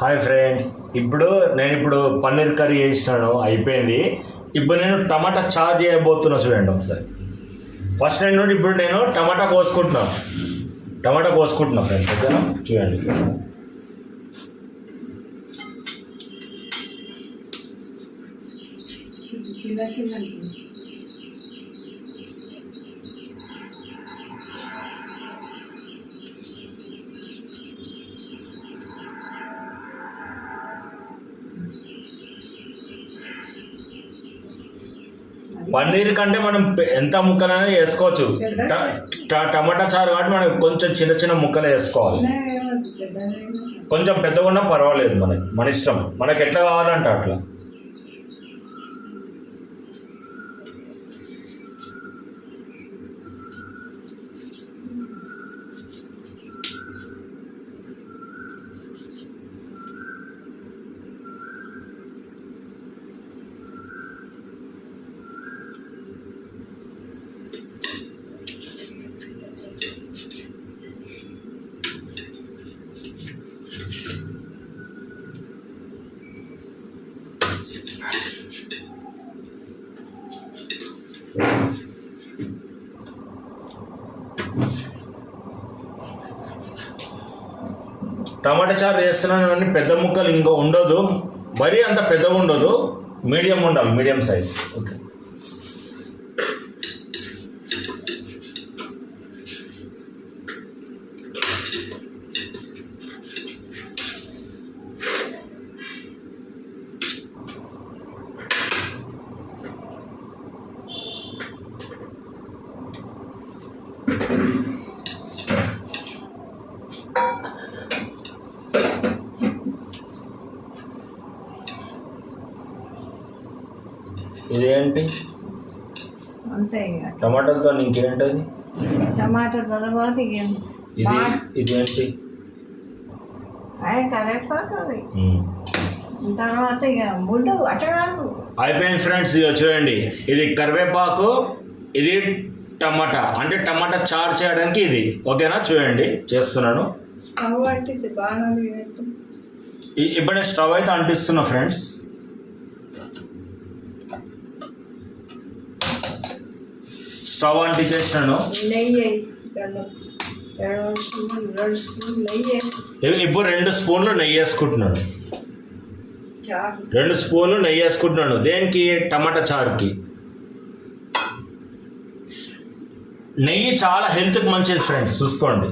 Hi friends, నేను paneer curry చేసినాను, అయిపోయింది. ఇప్పుడు నేను టమాటా చారు చేయబోతున్నా, చూడండి ఒకసారి. ఫస్ట్ ఇప్పుడు నేను టమాటా కోసుకుంటున్నా ఫ్రెండ్స్, ఓకేనా? చూడండి. పన్నీర్ కంటే మనం ఎంత ముక్కలైనా వేసుకోవచ్చు. టమాటా చారు కాబట్టి మనం కొంచెం చిన్న చిన్న ముక్కలు వేసుకోవాలి. కొంచెం పెద్దగా ఉన్నా పర్వాలేదు, మన ఇష్టం, మనకి ఎట్లా కావాలంటే అట్లా. టమాటా చారు చేస్తున్నాను అని పెద్ద ముక్కలు ఇంకా ఉండదు, మరీ అంత పెద్దగా ఉండదు, మీడియం ఉండాలి, మీడియం సైజ్. ఓకే. ఇదేంటి అంతే, టమాటాలతో ఇంకేంటది? టమాటా తర్వాత ఇదేంటి? కరేపాకు తర్వాత ముడ్డు అట్టగాకు అయిపోయింది ఫ్రెండ్స్. ఇక చూడండి, ఇది కరివేపాకు, ఇది టమాటా, అంటే టమాటా చారు చేయడానికి ఇది. ఓకేనా? చూడండి చేస్తున్నాను. స్టవ్ అంటింది బాగా. ఇప్పుడే స్టవ్ అయితే అంటిస్తున్నా ఫ్రెండ్స్. స్టవ్ అంటించేసినాను. ఇప్పుడు 2 స్పూన్లు నెయ్యి వేసుకుంటున్నాను. 2 స్పూన్లు నెయ్యి వేసుకుంటున్నాను. దేనికి? టమాటా చారుకి. నెయ్యి చాలా హెల్త్కి మంచిది ఫ్రెండ్స్, చూసుకోండి.